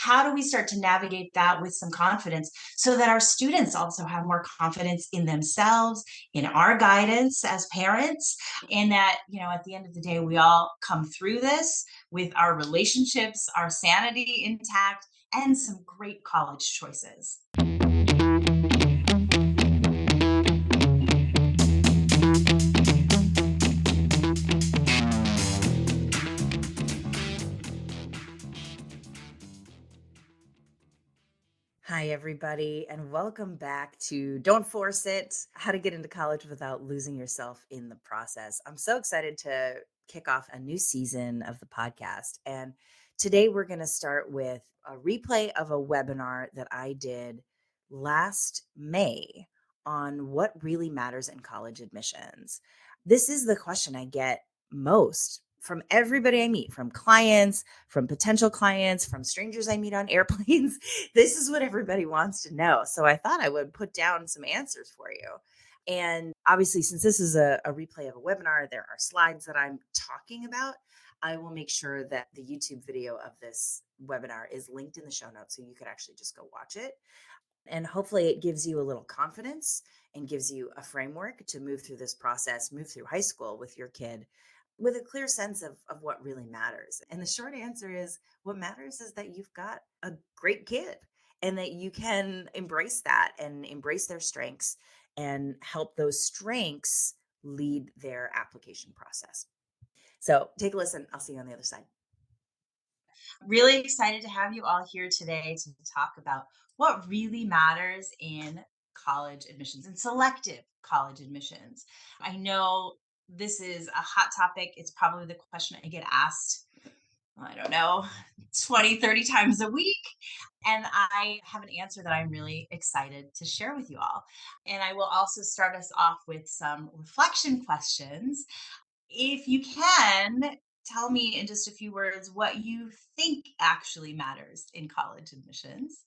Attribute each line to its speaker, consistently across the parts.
Speaker 1: How do we start to navigate that with some confidence so that our students also have more confidence in themselves, in our guidance as parents, and that, at the end of the day, we all come through this with our relationships, our sanity intact, and some great college choices.
Speaker 2: Hi, everybody, and welcome back to Don't Force It, How to Get into College Without Losing Yourself in the Process. I'm so excited to kick off a new season of the podcast. And today we're going to start with a replay of a webinar that I did last May on what really matters in college admissions. This is the question I get most from everybody I meet, from clients, from potential clients, from strangers I meet on airplanes. This is what everybody wants to know. So I thought I would put down some answers for you. And obviously, since this is a replay of a webinar, there are slides that I'm talking about. I will make sure that the YouTube video of this webinar is linked in the show notes so you could actually just go watch it. And hopefully, it gives you a little confidence and gives you a framework to move through this process, move through high school with your kid with a clear sense of what really matters. And the short answer is what matters is that you've got a great kid and that you can embrace that and embrace their strengths and help those strengths lead their application process. So take a listen. I'll see you on the other side.
Speaker 1: Really excited to have you all here today to talk about what really matters in college admissions and selective college admissions. I know this is a hot topic. It's probably the question I get asked, I don't know, 20, 30 times a week. And I have an answer that I'm really excited to share with you all. And I will also start us off with some reflection questions. If you can, tell me in just a few words what you think actually matters in college admissions.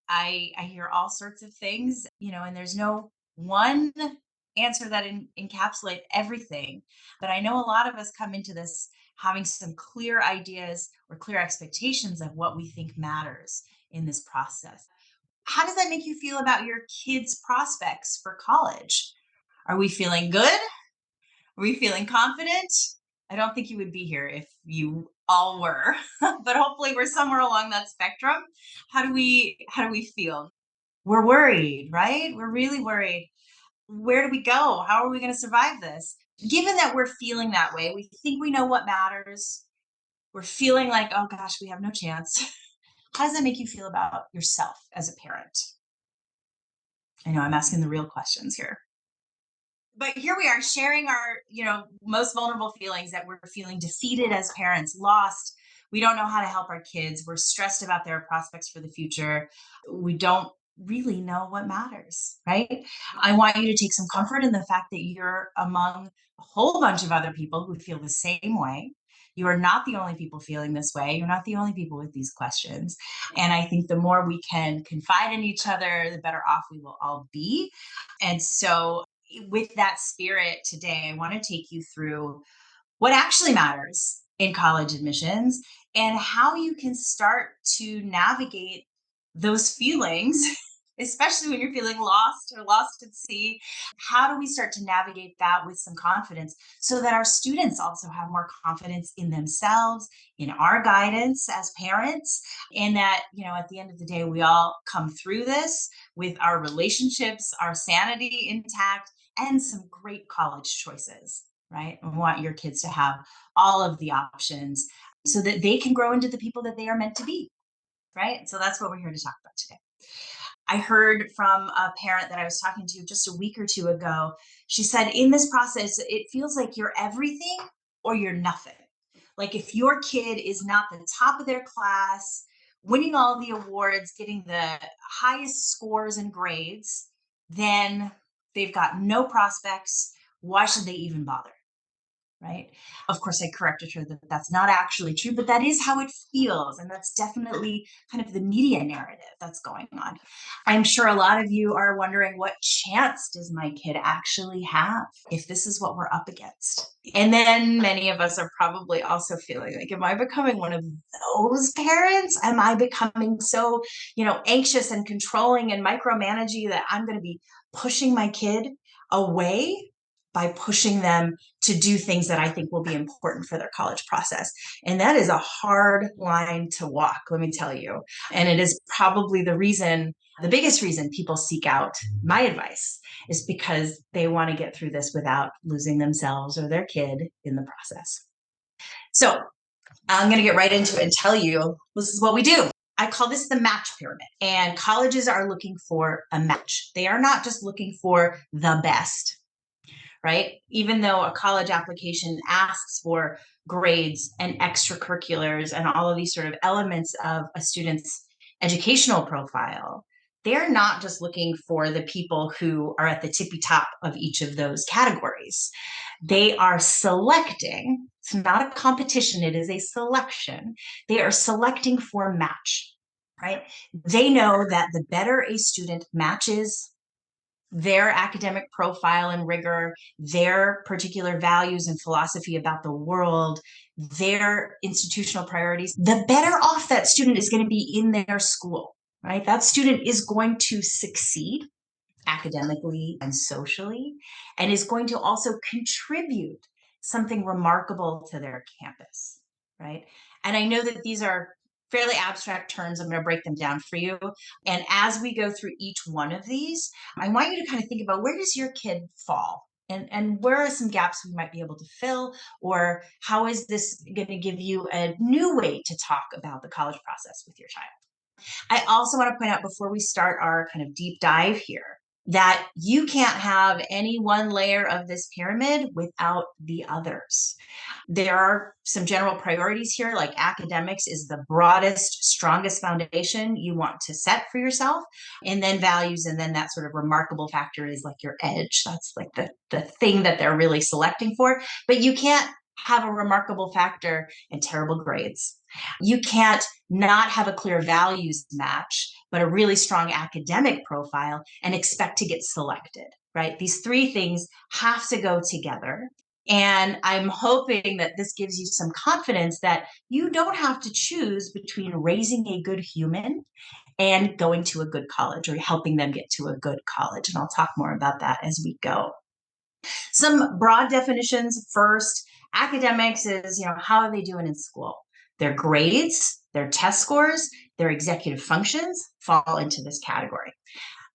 Speaker 1: I hear all sorts of things, and there's no one answer that encapsulate everything. But I know a lot of us come into this having some clear ideas or clear expectations of what we think matters in this process. How does that make you feel about your kids' prospects for college? Are we feeling good? Are we feeling confident? I don't think you would be here if you all were, but hopefully we're somewhere along that spectrum. How do we feel? We're worried, right? We're really worried. Where do we go? How are we going to survive this? Given that we're feeling that way, we think we know what matters. We're feeling like, oh gosh, we have no chance. How does that make you feel about yourself as a parent? I know I'm asking the real questions here. But here we are sharing our, most vulnerable feelings, that we're feeling defeated as parents, lost. We don't know how to help our kids. We're stressed about their prospects for the future. We don't really know what matters, right? I want you to take some comfort in the fact that you're among a whole bunch of other people who feel the same way. You are not the only people feeling this way. You're not the only people with these questions. And I think the more we can confide in each other, the better off we will all be. And so, with that spirit today, I want to take you through what actually matters in college admissions and how you can start to navigate those feelings, especially when you're feeling lost or lost at sea. How do we start to navigate that with some confidence so that our students also have more confidence in themselves, in our guidance as parents, and that, at the end of the day, we all come through this with our relationships, our sanity intact, and some great college choices, right? I want your kids to have all of the options so that they can grow into the people that they are meant to be, right? So that's what we're here to talk about today. I heard from a parent that I was talking to just a week or two ago. She said, in this process, it feels like you're everything or you're nothing. Like if your kid is not the top of their class, winning all the awards, getting the highest scores and grades, then they've got no prospects. Why should they even bother? right? Of course, I corrected her that that's not actually true, but that is how it feels. And that's definitely kind of the media narrative that's going on. I'm sure a lot of you are wondering, what chance does my kid actually have if this is what we're up against? And then many of us are probably also feeling like, am I becoming one of those parents? Am I becoming so, anxious and controlling and micromanaging that I'm going to be pushing my kid away by pushing them to do things that I think will be important for their college process? And that is a hard line to walk, let me tell you. And it is probably the biggest reason people seek out my advice is because they want to get through this without losing themselves or their kid in the process. So I'm going to get right into it and tell you this is what we do. I call this the match pyramid. And colleges are looking for a match. They are not just looking for the best, right? Even though a college application asks for grades and extracurriculars and all of these sort of elements of a student's educational profile, they're not just looking for the people who are at the tippy top of each of those categories. They are selecting, it's not a competition, it is a selection. They are selecting for match, right? They know that the better a student matches their academic profile and rigor, their particular values and philosophy about the world, their institutional priorities, the better off that student is going to be in their school, right? That student is going to succeed academically and socially, and is going to also contribute something remarkable to their campus, right? And I know that these are fairly abstract terms. I'm going to break them down for you. And as we go through each one of these, I want you to kind of think about, where does your kid fall? And where are some gaps we might be able to fill? Or how is this going to give you a new way to talk about the college process with your child? I also want to point out, before we start our kind of deep dive here, that you can't have any one layer of this pyramid without the others. There are some general priorities here, like academics is the broadest, strongest foundation you want to set for yourself. And then values, and then that sort of remarkable factor is like your edge. That's like the thing that they're really selecting for. But you can't have a remarkable factor and terrible grades. You can't not have a clear values match, but a really strong academic profile and expect to get selected, right? These three things have to go together. And I'm hoping that this gives you some confidence that you don't have to choose between raising a good human and going to a good college, or helping them get to a good college. And I'll talk more about that as we go. Some broad definitions first. Academics is, how are they doing in school? Their grades, their test scores, their executive functions fall into this category.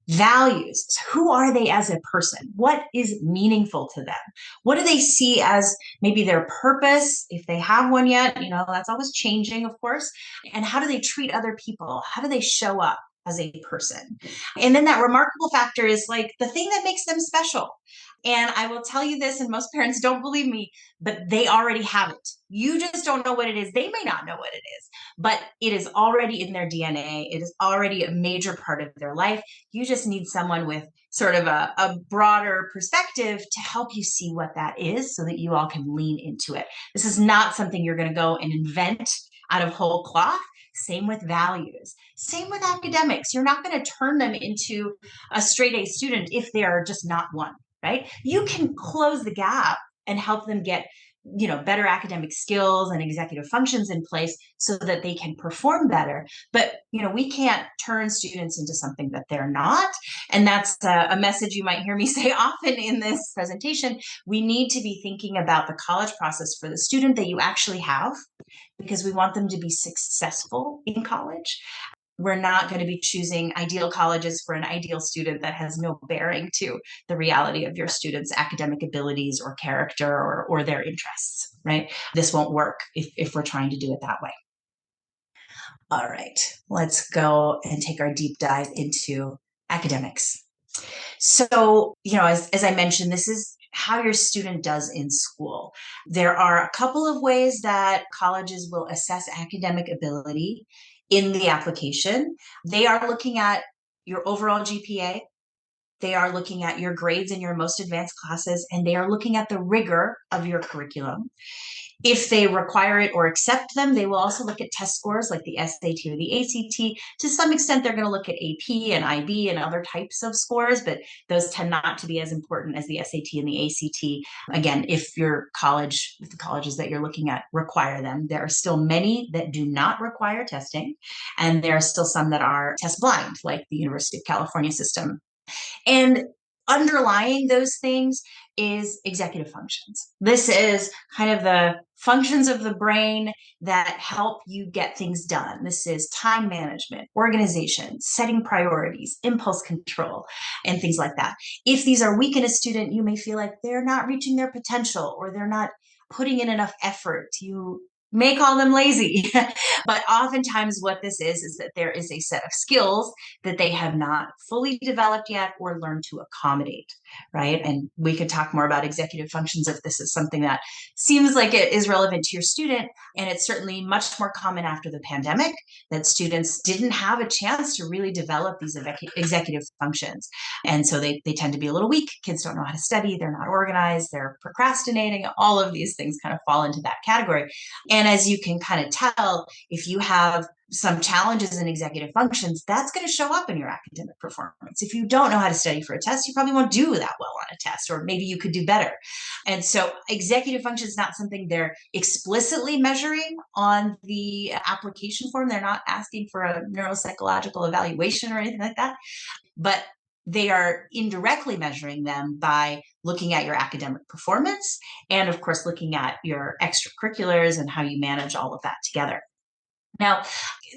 Speaker 1: Values, who are they as a person? What is meaningful to them? What do they see as maybe their purpose, if they have one yet? That's always changing, of course. And how do they treat other people? How do they show up as a person? And then that remarkable factor is like the thing that makes them special. And I will tell you this, and most parents don't believe me, but they already have it. You just don't know what it is. They may not know what it is, but it is already in their DNA. It is already a major part of their life. You just need someone with sort of a broader perspective to help you see what that is, so that you all can lean into it. This is not something you're going to go and invent out of whole cloth. Same with values. Same with academics. You're not going to turn them into a straight A student if they're just not one, right? You can close the gap and help them get better academic skills and executive functions in place so that they can perform better. But we can't turn students into something that they're not. And that's a message you might hear me say often in this presentation. We need to be thinking about the college process for the student that you actually have, because we want them to be successful in college. We're not going to be choosing ideal colleges for an ideal student that has no bearing to the reality of your student's academic abilities or character, or their interests, right? This won't work if we're trying to do it that way. All right, let's go and take our deep dive into academics. So, as I mentioned, this is how your student does in school. There are a couple of ways that colleges will assess academic ability in the application. They are looking at your overall GPA. They are looking at your grades in your most advanced classes, and they are looking at the rigor of your curriculum. If they require it or accept them, they will also look at test scores like the SAT or the ACT. To some extent, they're going to look at AP and IB and other types of scores, but those tend not to be as important as the SAT and the ACT. Again, if the colleges that you're looking at require them, there are still many that do not require testing, and there are still some that are test blind, like the University of California system. And underlying those things is executive functions. This is kind of the functions of the brain that help you get things done. This is time management, organization, setting priorities, impulse control, and things like that. If these are weak in a student, you may feel like they're not reaching their potential or they're not putting in enough effort. You may call them lazy. But oftentimes, what this is that there is a set of skills that they have not fully developed yet or learned to accommodate, right? And we could talk more about executive functions if this is something that seems like it is relevant to your student. And it's certainly much more common after the pandemic that students didn't have a chance to really develop these executive functions. And so they tend to be a little weak. Kids don't know how to study, they're not organized, they're procrastinating. All of these things kind of fall into that category. And as you can kind of tell, if you have some challenges in executive functions, that's going to show up in your academic performance. If you don't know how to study for a test, you probably won't do that well on a test, or maybe you could do better. And so executive function is not something they're explicitly measuring on the application form. They're not asking for a neuropsychological evaluation or anything like that, but they are indirectly measuring them by looking at your academic performance and, of course, looking at your extracurriculars and how you manage all of that together. Now,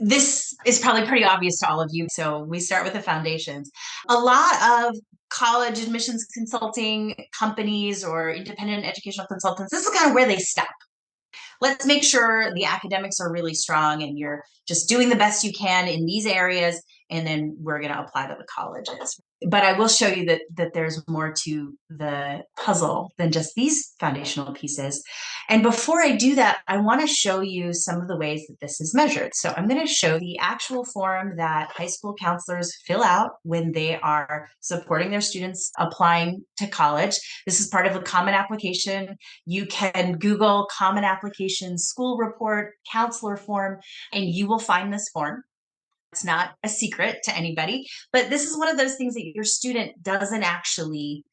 Speaker 1: this is probably pretty obvious to all of you. So we start with the foundations. A lot of college admissions consulting companies or independent educational consultants, this is kind of where they stop. Let's make sure the academics are really strong and you're just doing the best you can in these areas, and then we're going to apply to the colleges. But I will show you that there's more to the puzzle than just these foundational pieces. And before I do that, I want to show you some of the ways that this is measured. So I'm going to show the actual form that high school counselors fill out when they are supporting their students applying to college. This is part of a common application. You can Google common application school report counselor form, and you will find this form. It's not a secret to anybody, but this is one of those things that your student doesn't actually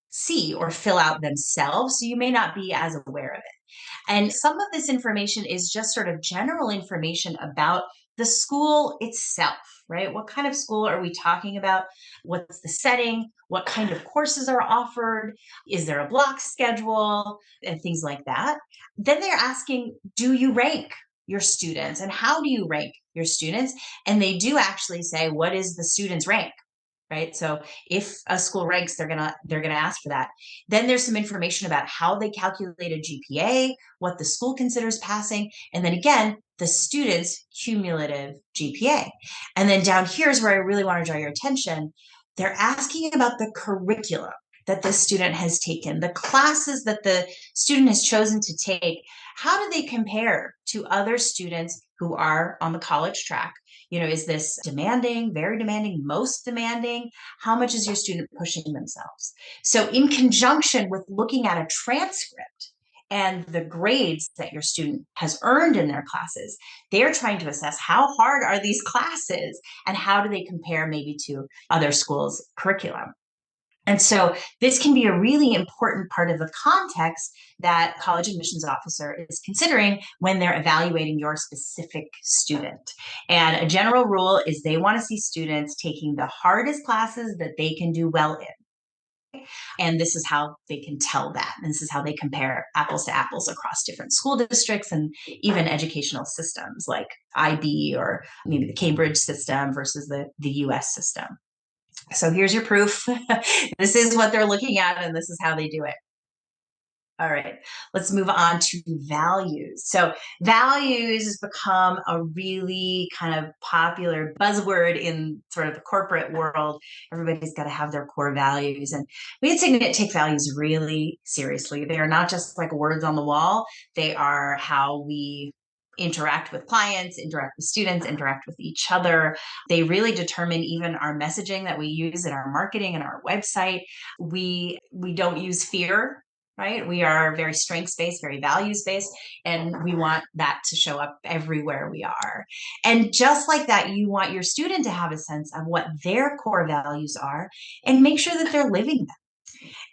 Speaker 1: see or fill out themselves. So you may not be as aware of it. And some of this information is just sort of general information about the school itself, right? What kind of school are we talking about? What's the setting? What kind of courses are offered? Is there a block schedule? And things like that. Then they're asking, do you rank your students? And how do you rank your students? And they do actually say, what is the student's rank? Right. So if a school ranks, they're gonna ask for that. Then there's some information about how they calculate a GPA, what the school considers passing, and then again, the student's cumulative GPA. And then down here is where I really want to draw your attention. They're asking about the curriculum that the student has taken, the classes that the student has chosen to take. How do they compare to other students who are on the college track? Is this demanding, very demanding, most demanding? How much is your student pushing themselves? So in conjunction with looking at a transcript and the grades that your student has earned in their classes, they're trying to assess how hard are these classes and how do they compare maybe to other schools' curriculum. And so this can be a really important part of the context that college admissions officer is considering when they're evaluating your specific student. And a general rule is they want to see students taking the hardest classes that they can do well in. And this is how they can tell that. And this is how they compare apples to apples across different school districts and even educational systems like IB or maybe the Cambridge system versus the US system. So here's your proof. This is what they're looking at, and this is how they do it. All right, let's move on to values. So values has become a really kind of popular buzzword in sort of the corporate world. Everybody's got to have their core values. And we at Signet take values really seriously. They are not just like words on the wall. They are how we interact with clients, interact with students, interact with each other. They really determine even our messaging that we use in our marketing and our website. We don't use fear, right? We are very strengths based, very values based, and we want that to show up everywhere we are. And just like that, you want your student to have a sense of what their core values are and make sure that they're living them.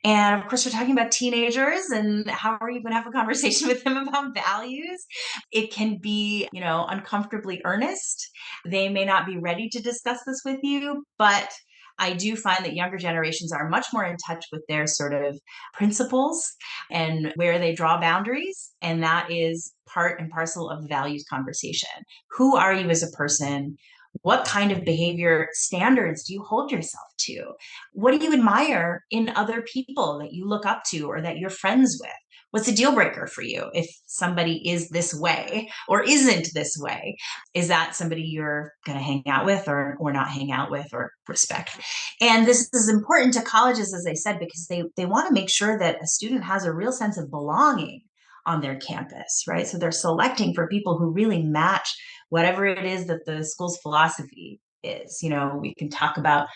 Speaker 1: And of course, we're talking about teenagers, and how are you going to have a conversation with them about values? It can be, uncomfortably earnest. They may not be ready to discuss this with you, but I do find that younger generations are much more in touch with their sort of principles and where they draw boundaries. And that is part and parcel of the values conversation. Who are you as a person? What kind of behavior standards do you hold yourself to? What do you admire in other people that you look up to or that you're friends with? What's a deal breaker for you if somebody is this way or isn't this way? Is that somebody you're going to hang out with or not hang out with or respect? And this is important to colleges, as I said, because they want to make sure that a student has a real sense of belonging on their campus, right? So they're selecting for people who really match whatever it is that the school's philosophy is. We can talk about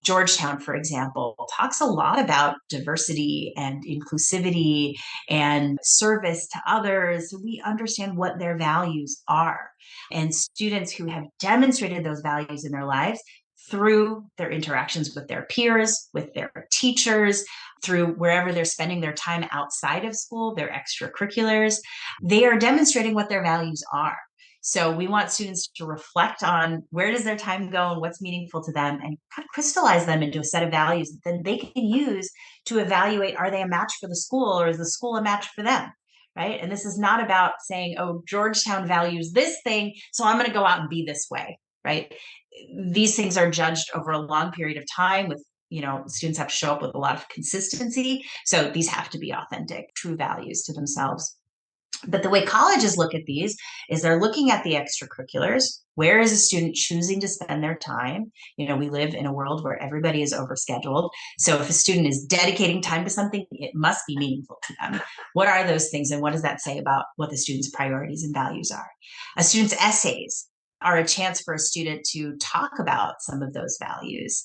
Speaker 1: Georgetown, for example, talks a lot about diversity and inclusivity and service to others. We understand what their values are. And students who have demonstrated those values in their lives through their interactions with their peers, with their teachers, through wherever they're spending their time outside of school, their extracurriculars, they are demonstrating what their values are. So we want students to reflect on where does their time go and what's meaningful to them and kind of crystallize them into a set of values that then they can use to evaluate, are they a match for the school or is the school a match for them? Right. And this is not about saying, oh, Georgetown values this thing, so I'm going to go out and be this way. Right. These things are judged over a long period of time with, students have to show up with a lot of consistency. So these have to be authentic, true values to themselves. But the way colleges look at these is they're looking at the extracurriculars. Where is a student choosing to spend their time? We live in a world where everybody is overscheduled. So if a student is dedicating time to something, it must be meaningful to them. What are those things, and what does that say about what the student's priorities and values are? A student's essays are a chance for a student to talk about some of those values.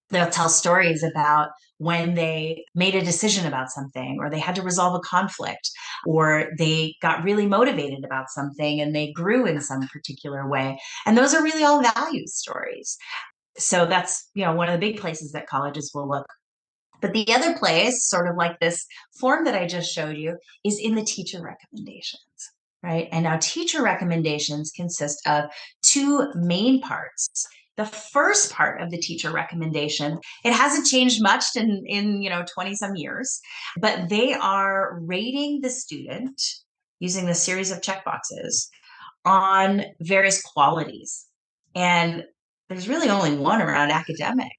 Speaker 1: They'll tell stories about when they made a decision about something, or they had to resolve a conflict, or they got really motivated about something and they grew in some particular way. And those are really all value stories. So that's, one of the big places that colleges will look. But the other place, sort of like this form that I just showed you, is in the teacher recommendations, right? And now teacher recommendations consist of two main parts. The first part of the teacher recommendation, it hasn't changed much in 20 some years, but they are rating the student using the series of checkboxes on various qualities. And there's really only one around academics.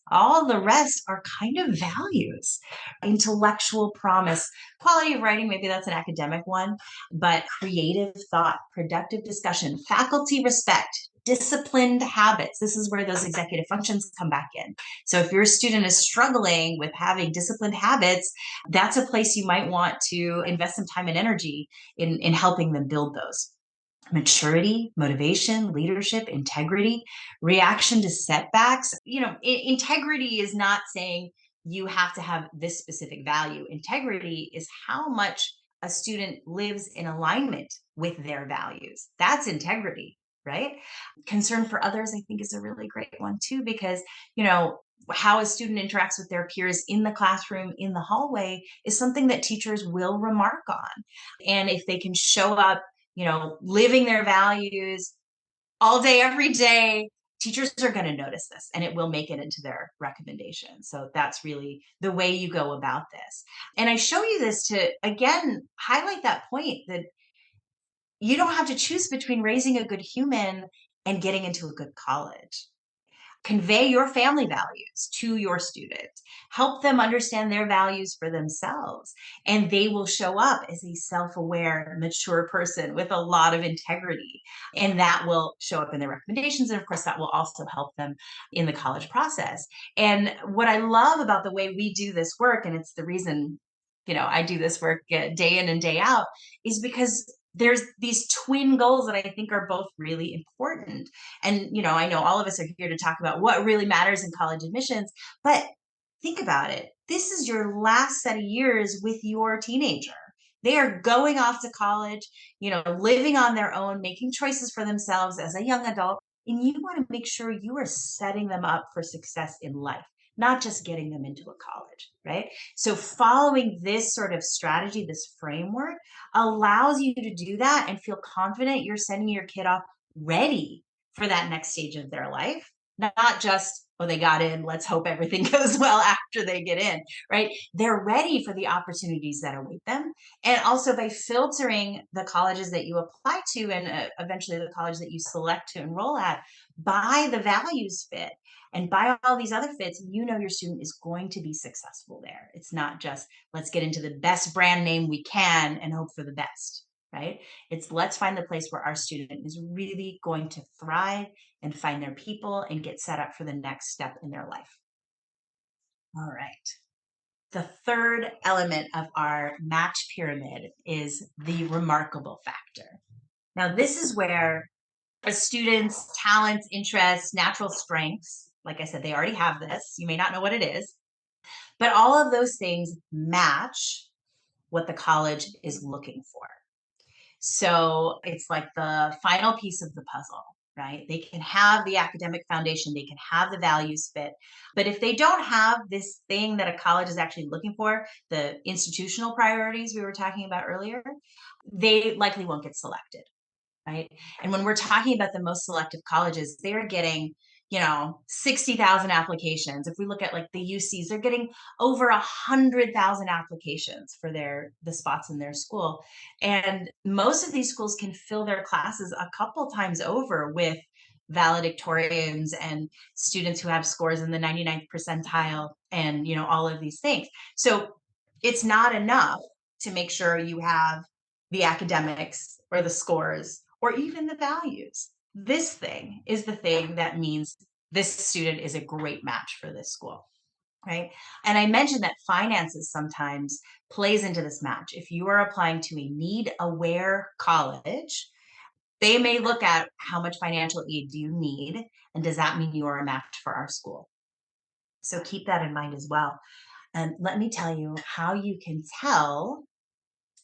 Speaker 1: All the rest are kind of values, intellectual promise, quality of writing, maybe that's an academic one, but creative thought, productive discussion, faculty respect, disciplined habits. This is where those executive functions come back in. So if your student is struggling with having disciplined habits, that's a place you might want to invest some time and energy in helping them build those. Maturity, motivation, leadership, integrity, reaction to setbacks. Integrity is not saying you have to have this specific value. Integrity is how much a student lives in alignment with their values. That's integrity, right? Concern for others, I think, is a really great one too, because, how a student interacts with their peers in the classroom, in the hallway, is something that teachers will remark on. And if they can show up, living their values all day, every day, teachers are going to notice this and it will make it into their recommendation. So that's really the way you go about this. And I show you this to, again, highlight that point that you don't have to choose between raising a good human and getting into a good college. Convey your family values to your student, help them understand their values for themselves, and they will show up as a self-aware, mature person with a lot of integrity. And that will show up in their recommendations. And of course, that will also help them in the college process. And what I love about the way we do this work, and it's the reason, I do this work day in and day out, is because there's these twin goals that I think are both really important. And, I know all of us are here to talk about what really matters in college admissions, but think about it. This is your last set of years with your teenager. They are going off to college, living on their own, making choices for themselves as a young adult. And you want to make sure you are setting them up for success in life, not just getting them into a college, right? So, following this sort of strategy, this framework, allows you to do that and feel confident you're sending your kid off ready for that next stage of their life, not just, oh, they got in, let's hope everything goes well after they get in, right? They're ready for the opportunities that await them. And also by filtering the colleges that you apply to and eventually the college that you select to enroll at by the values fit and by all these other fits, your student is going to be successful there. It's not just let's get into the best brand name we can and hope for the best, right? It's let's find the place where our student is really going to thrive and find their people and get set up for the next step in their life. All right. The third element of our match pyramid is the remarkable factor. Now, this is where a student's talents, interests, natural strengths, like I said, they already have this. You may not know what it is, but all of those things match what the college is looking for. So it's like the final piece of the puzzle, right? They can have the academic foundation, they can have the values fit. But if they don't have this thing that a college is actually looking for, the institutional priorities we were talking about earlier, they likely won't get selected, right? And when we're talking about the most selective colleges, they're getting, 60,000 applications. If we look at like the UCs, they're getting over 100,000 applications for the spots in their school. And most of these schools can fill their classes a couple times over with valedictorians and students who have scores in the 99th percentile and, all of these things. So it's not enough to make sure you have the academics or the scores or even the values. This thing is the thing that means this student is a great match for this school, right? And I mentioned that finances sometimes plays into this match. If you are applying to a need aware college, they may look at how much financial aid do you need and does that mean you are a match for our school? So keep that in mind as well. And let me tell you how you can tell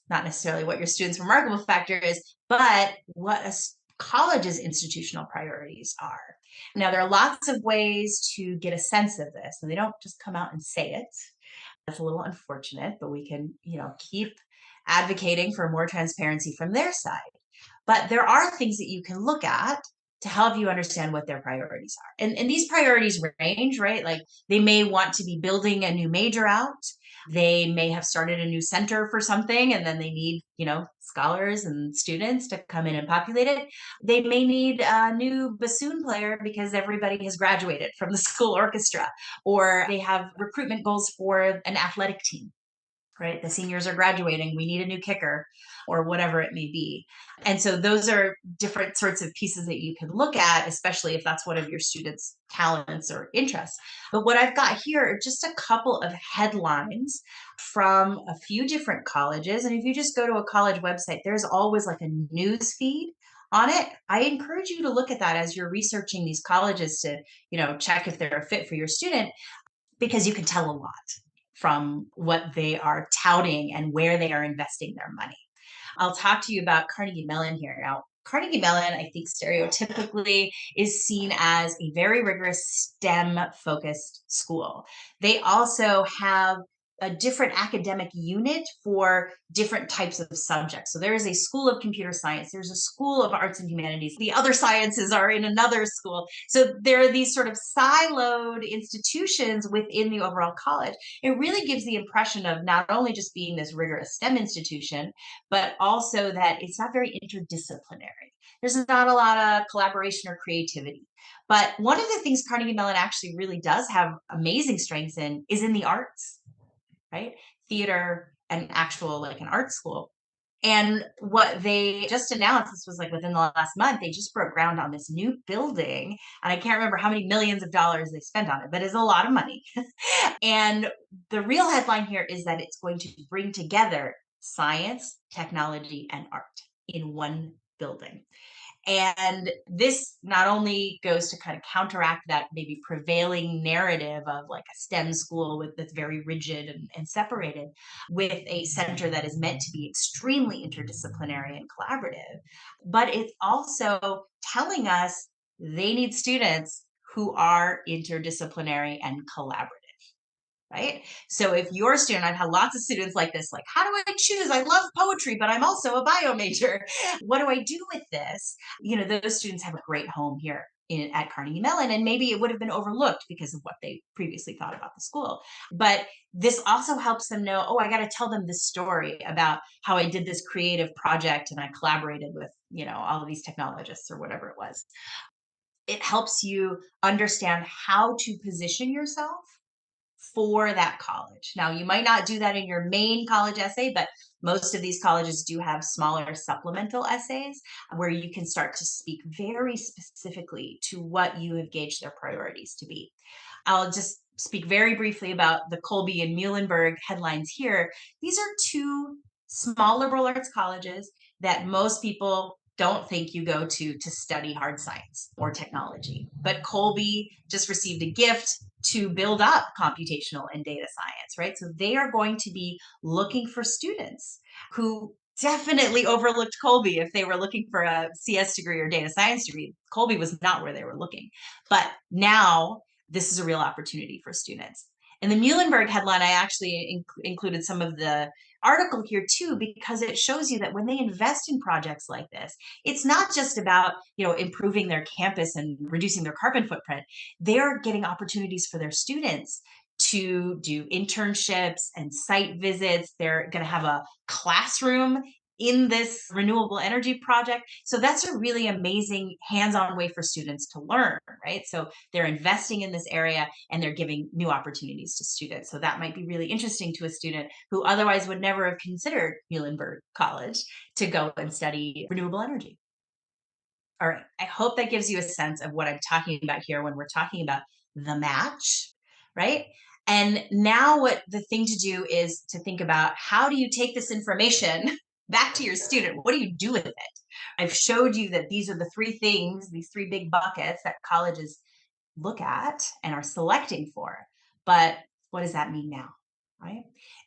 Speaker 1: not necessarily what your student's remarkable factor is, but what a college's institutional priorities are. Now, there are lots of ways to get a sense of this, and they don't just come out and say it. That's a little unfortunate, but we can, keep advocating for more transparency from their side. But there are things that you can look at to help you understand what their priorities are. And these priorities range, right? Like they may want to be building a new major out. They may have started a new center for something and then they need, scholars and students to come in and populate it. They may need a new bassoon player because everybody has graduated from the school orchestra, or they have recruitment goals for an athletic team, right? The seniors are graduating. We need a new kicker or whatever it may be. And so those are different sorts of pieces that you can look at, especially if that's one of your students' talents or interests. But what I've got here are just a couple of headlines from a few different colleges. And if you just go to a college website, there's always like a news feed on it. I encourage you to look at that as you're researching these colleges to, check if they're a fit for your student because you can tell a lot from what they are touting and where they are investing their money. I'll talk to you about Carnegie Mellon here. Now, Carnegie Mellon, I think stereotypically is seen as a very rigorous STEM focused school. They also have a different academic unit for different types of subjects. So there is a school of computer science, there's a school of arts and humanities, the other sciences are in another school. So there are these sort of siloed institutions within the overall college. It really gives the impression of not only just being this rigorous STEM institution, but also that it's not very interdisciplinary. There's not a lot of collaboration or creativity. But one of the things Carnegie Mellon actually really does have amazing strengths in is in the arts, right? Theater and actual like an art school. And what they just announced, this was like within the last month, they just broke ground on this new building. And I can't remember how many millions of dollars they spent on it, but it's a lot of money. And the real headline here is that it's going to bring together science, technology, and art. in one building. And this not only goes to kind of counteract that maybe prevailing narrative of like a STEM school with that's very rigid and separated, with a center that is meant to be extremely interdisciplinary and collaborative, but it's also telling us they need students who are interdisciplinary and collaborative, right? So if you're a student, I've had lots of students like this, like, how do I choose? I love poetry, but I'm also a bio major. What do I do with this? Those students have a great home here at Carnegie Mellon, and maybe it would have been overlooked because of what they previously thought about the school. But this also helps them know, oh, I got to tell them this story about how I did this creative project and I collaborated with, all of these technologists or whatever it was. It helps you understand how to position yourself for that college. Now, you might not do that in your main college essay, but most of these colleges do have smaller supplemental essays where you can start to speak very specifically to what you have gauged their priorities to be. I'll just speak very briefly about the Colby and Muhlenberg headlines here. These are two small liberal arts colleges that most people don't think you go to study hard science or technology. But Colby just received a gift to build up computational and data science, right? So they are going to be looking for students who definitely overlooked Colby if they were looking for a CS degree or data science degree. Colby was not where they were looking. But now this is a real opportunity for students. In the Muhlenberg headline, I actually included some of the article here too, because it shows you that when they invest in projects like this, it's not just about, improving their campus and reducing their carbon footprint. They're getting opportunities for their students to do internships and site visits. They're going to have a classroom in this renewable energy project. So that's a really amazing hands-on way for students to learn, right? So they're investing in this area and they're giving new opportunities to students. So that might be really interesting to a student who otherwise would never have considered Muhlenberg College to go and study renewable energy. All right. I hope that gives you a sense of what I'm talking about here when we're talking about the match, right? And now, what the thing to do is to think about, how do you take this information back to your student? What do you do with it? I've showed you that these are the three things, these three big buckets that colleges look at and are selecting for. But what does that mean now? Right.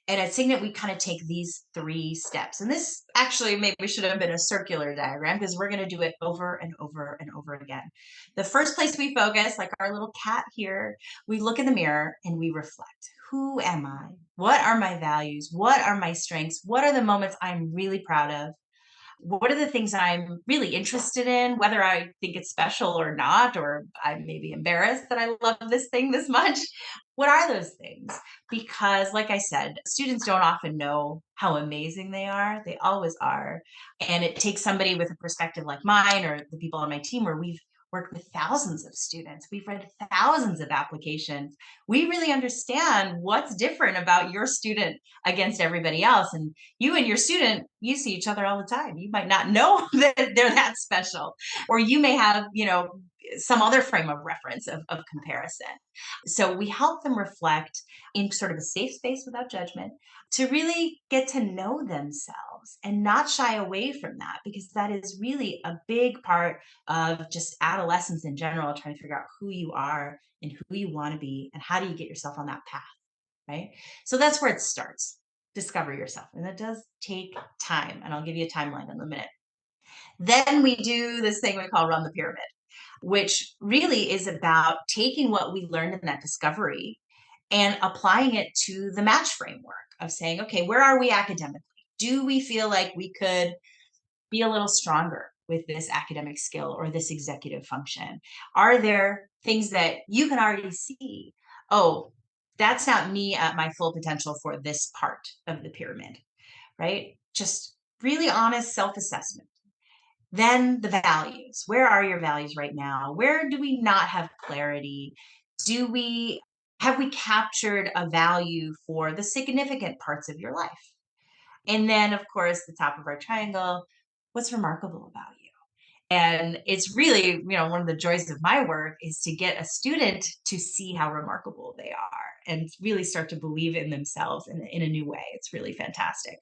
Speaker 1: And at Signet, we kind of take these three steps. And this actually maybe should have been a circular diagram because we're going to do it over and over and over again. The first place we focus, like our little cat here, we look in the mirror and we reflect. Who am I? What are my values? What are my strengths? What are the moments I'm really proud of? What are the things I'm really interested in, whether I think it's special or not, or I'm maybe embarrassed that I love this thing this much? What are those things? Because, like I said, students don't often know how amazing they are. They always are. And it takes somebody with a perspective like mine or the people on my team where we've worked with thousands of students. We've read thousands of applications. We really understand what's different about your student against everybody else. And you and your student, you see each other all the time. You might not know that they're that special, or you may have, some other frame of reference of comparison. So we help them reflect in sort of a safe space without judgment to really get to know themselves and not shy away from that, because that is really a big part of just adolescence in general, trying to figure out who you are and who you want to be and how do you get yourself on that path, right? So that's where it starts. Discover yourself. And that does take time. And I'll give you a timeline in a minute. Then we do this thing we call run the pyramid, which really is about taking what we learned in that discovery and applying it to the match framework of saying, okay, where are we academically? Do we feel like we could be a little stronger with this academic skill or this executive function? Are there things that you can already see? Oh, that's not me at my full potential for this part of the pyramid, right? Just really honest self assessment. Then the values. Where are your values right now? Where do we not have clarity? Do we have we captured a value for the significant parts of your life? And then, of course, the top of our triangle, what's remarkable about you? And it's really, one of the joys of my work is to get a student to see how remarkable they are. and really start to believe in themselves in a new way. It's really fantastic.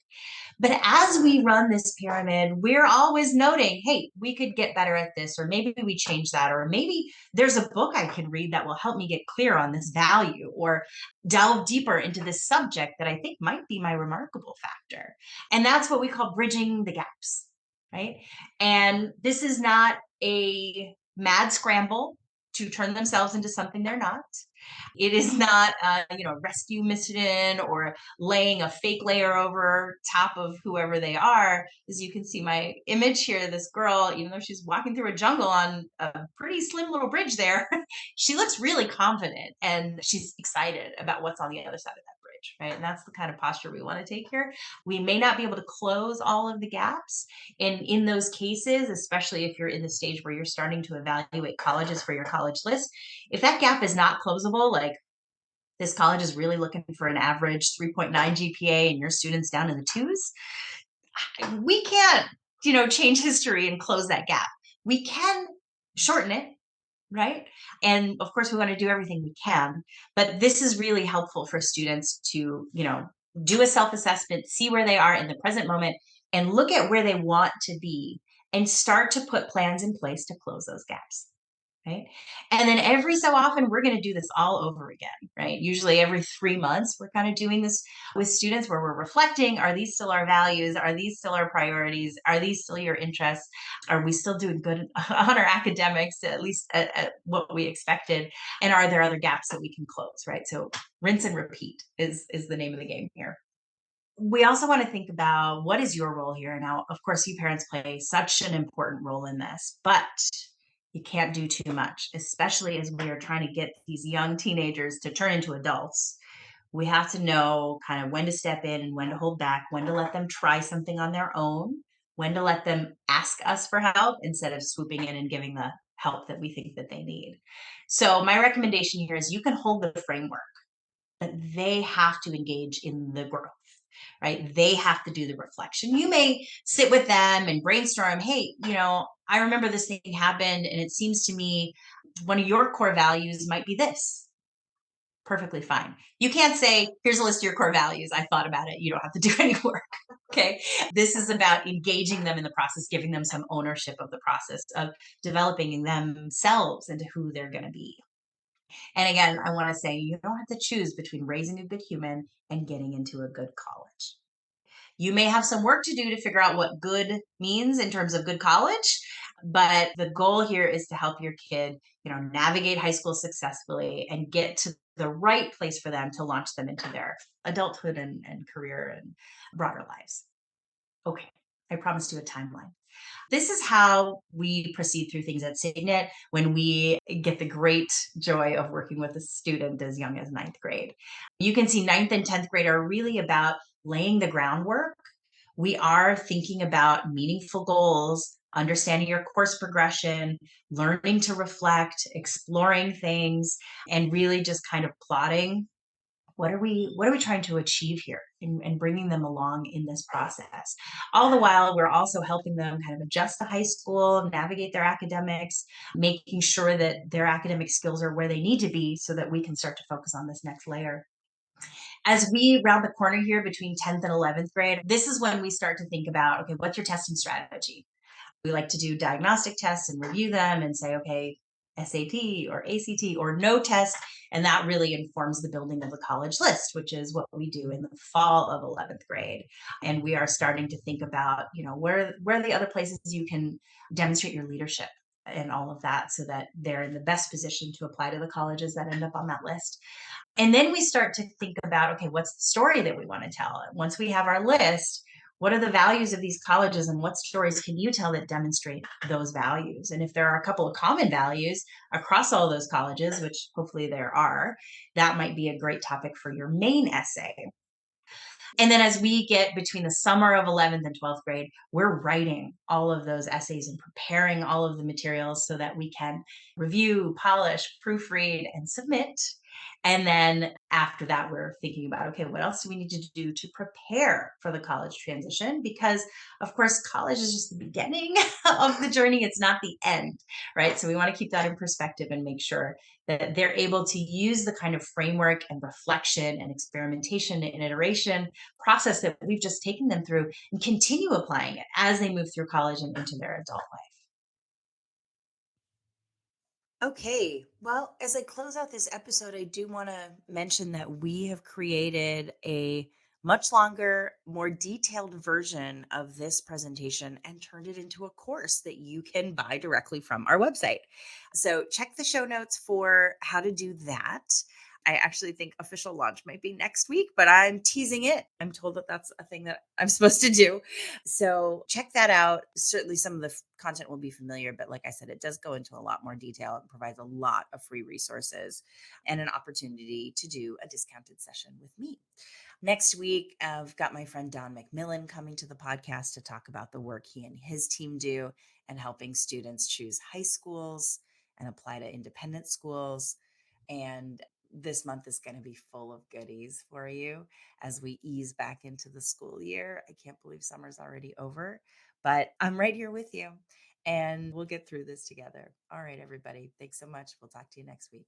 Speaker 1: But as we run this pyramid, we're always noting, hey, we could get better at this, or maybe we change that, or maybe there's a book I can read that will help me get clear on this value, or delve deeper into this subject that I think might be my remarkable factor. And that's what we call bridging the gaps, right? And this is not a mad scramble to turn themselves into something they're not. It is not a rescue mission or laying a fake layer over top of whoever they are. As you can see my image here, this girl, even though she's walking through a jungle on a pretty slim little bridge there, she looks really confident and she's excited about what's on the other side of that bridge, right? And that's the kind of posture we want to take here. We may not be able to close all of the gaps. And in those cases, especially if you're in the stage where you're starting to evaluate colleges for your college list, if that gap is not closable, like this college is really looking for an average 3.9 GPA and your students down in the twos, we can't, change history and close that gap. We can shorten it, right? And of course, we want to do everything we can, but this is really helpful for students to, do a self assessment, see where they are in the present moment, and look at where they want to be and start to put plans in place to close those gaps. Right. And then every so often, we're going to do this all over again, right? Usually every 3 months, we're kind of doing this with students where we're reflecting. Are these still our values? Are these still our priorities? Are these still your interests? Are we still doing good on our academics, at least at what we expected? And are there other gaps that we can close, right? So rinse and repeat is the name of the game here. We also want to think about what is your role here. Now, of course, you parents play such an important role in this, but you can't do too much, especially as we are trying to get these young teenagers to turn into adults. We have to know kind of when to step in and when to hold back, when to let them try something on their own, when to let them ask us for help instead of swooping in and giving the help that we think that they need. So my recommendation here is you can hold the framework, but they have to engage in the growth, right? They have to do the reflection. You may sit with them and brainstorm, hey, I remember this thing happened and it seems to me one of your core values might be this. Perfectly fine. You can't say, here's a list of your core values. I thought about it. You don't have to do any work. Okay. This is about engaging them in the process, giving them some ownership of the process of developing themselves into who they're going to be. And again, I want to say you don't have to choose between raising a good human and getting into a good college. You may have some work to do to figure out what good means in terms of good college, but the goal here is to help your kid, navigate high school successfully and get to the right place for them to launch them into their adulthood and career and broader lives. Okay, I promised you a timeline. This is how we proceed through things at Signet when we get the great joy of working with a student as young as ninth grade. You can see ninth and 10th grade are really about laying the groundwork. We are thinking about meaningful goals, understanding your course progression, learning to reflect, exploring things, and really just kind of plotting what are we trying to achieve here and bringing them along in this process. All the while we're also helping them kind of adjust to high school, navigate their academics, making sure that their academic skills are where they need to be so that we can start to focus on this next layer. As we round the corner here between 10th and 11th grade, this is when we start to think about, okay, what's your testing strategy? We like to do diagnostic tests and review them and say, okay, SAT or ACT or no test. And that really informs the building of the college list, which is what we do in the fall of 11th grade. And we are starting to think about, where are the other places you can demonstrate your leadership and all of that so that they're in the best position to apply to the colleges that end up on that list. And then we start to think about, okay, what's the story that we want to tell? Once we have our list, what are the values of these colleges and what stories can you tell that demonstrate those values? And if there are a couple of common values across all those colleges, which hopefully there are, that might be a great topic for your main essay. And then as we get between the summer of 11th and 12th grade, we're writing all of those essays and preparing all of the materials so that we can review, polish, proofread, and submit. And then after that, we're thinking about, okay, what else do we need to do to prepare for the college transition? Because, of course, college is just the beginning of the journey, it's not the end, right? So we want to keep that in perspective and make sure that they're able to use the kind of framework and reflection and experimentation and iteration process that we've just taken them through and continue applying it as they move through college and into their adult life.
Speaker 2: Okay. Well, as I close out this episode, I do want to mention that we have created a much longer, more detailed version of this presentation and turned it into a course that you can buy directly from our website. So check the show notes for how to do that. I actually think official launch might be next week, but I'm teasing it. I'm told that that's a thing that I'm supposed to do. So check that out. Certainly, some of the content will be familiar, but like I said, it does go into a lot more detail and provides a lot of free resources and an opportunity to do a discounted session with me. Next week, I've got my friend Don McMillan coming to the podcast to talk about the work he and his team do and helping students choose high schools and apply to independent schools. And this month is going to be full of goodies for you as we ease back into the school year. I can't believe summer's already over, but I'm right here with you and we'll get through this together. All right, everybody. Thanks so much. We'll talk to you next week.